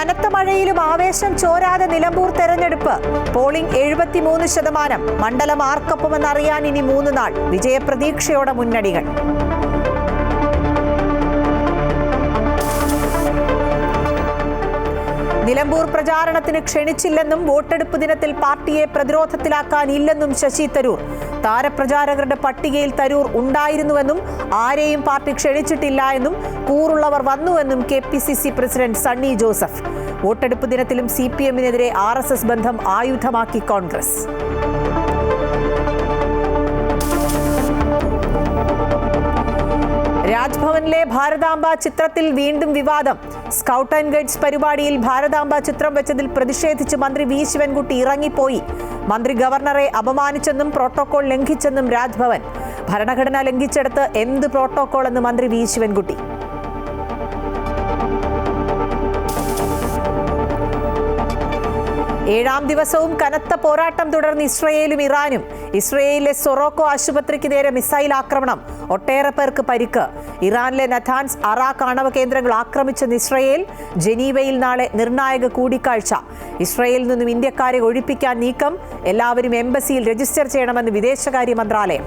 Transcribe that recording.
കനത്ത മഴയിലും ആവേശം ചോരാതെ നിലമ്പൂർ തെരഞ്ഞെടുപ്പ്. പോളിംഗ് 73%. മണ്ഡലം ആർക്കൊപ്പമെന്നറിയാൻ ഇനി 3 നാൾ. വിജയപ്രതീക്ഷയോടെ മുന്നണികൾ. നിലമ്പൂർ പ്രചാരണത്തിന് ക്ഷണിച്ചില്ലെന്നും വോട്ടെടുപ്പ് ദിനത്തിൽ പാർട്ടിയെ പ്രതിരോധത്തിലാക്കാനില്ലെന്നും ശശി തരൂർ. താരപ്രചാരകരുടെ പട്ടികയിൽ തരൂർ ഉണ്ടായിരുന്നുവെന്നും ആരെയും പാർട്ടി ക്ഷണിച്ചിട്ടില്ല എന്നും കൂറുള്ളവർ വന്നുവെന്നും KPCC പ്രസിഡന്റ് സണ്ണി ജോസഫ്. വോട്ടെടുപ്പ് ദിനത്തിലും CPM-നെതിരെ RSS ബന്ധം ആയുധമാക്കി കോൺഗ്രസ്. രാജ്ഭവനിലെ ഭാരതാംബ ചിത്രത്തിൽ വീണ്ടും വിവാദം. സ്കൗട്ട് ആൻഡ് ഗൈഡ്സ് പരിപാടിയിൽ ഭാരതാംബ ചിത്രം വെച്ചതിൽ പ്രതിഷേധിച്ച് മന്ത്രി V ശിവൻകുട്ടി ഇറങ്ങിപ്പോയി. മന്ത്രി ഗവർണറെ അപമാനിച്ചെന്നും പ്രോട്ടോകോൾ ലംഘിച്ചെന്നും രാജ്ഭവൻ. ഭരണഘടന ലംഘിച്ചെടുത്ത് എന്ത് പ്രോട്ടോകോൾ എന്ന് മന്ത്രി V ശിവൻകുട്ടി. ഏഴാം ദിവസവും കനത്ത പോരാട്ടം തുടർന്ന് ഇസ്രയേലും ഇറാനും. ഇസ്രയേലിലെ സൊറോക്കോ ആശുപത്രിക്ക് നേരെ മിസൈൽ ആക്രമണം. ഒട്ടേറെ പേർക്ക് പരിക്ക്. ഇറാനിലെ നഥാൻസ് അറാഖ് ആണവ കേന്ദ്രങ്ങൾ ആക്രമിച്ചെന്ന് ഇസ്രയേൽ. ജനീവയിൽ നാളെ നിർണായക കൂടിക്കാഴ്ച. ഇസ്രയേലിൽ നിന്നും ഇന്ത്യക്കാരെ ഒഴിപ്പിക്കാൻ നീക്കം. എല്ലാവരും എംബസിയിൽ രജിസ്റ്റർ ചെയ്യണമെന്ന് വിദേശകാര്യ മന്ത്രാലയം.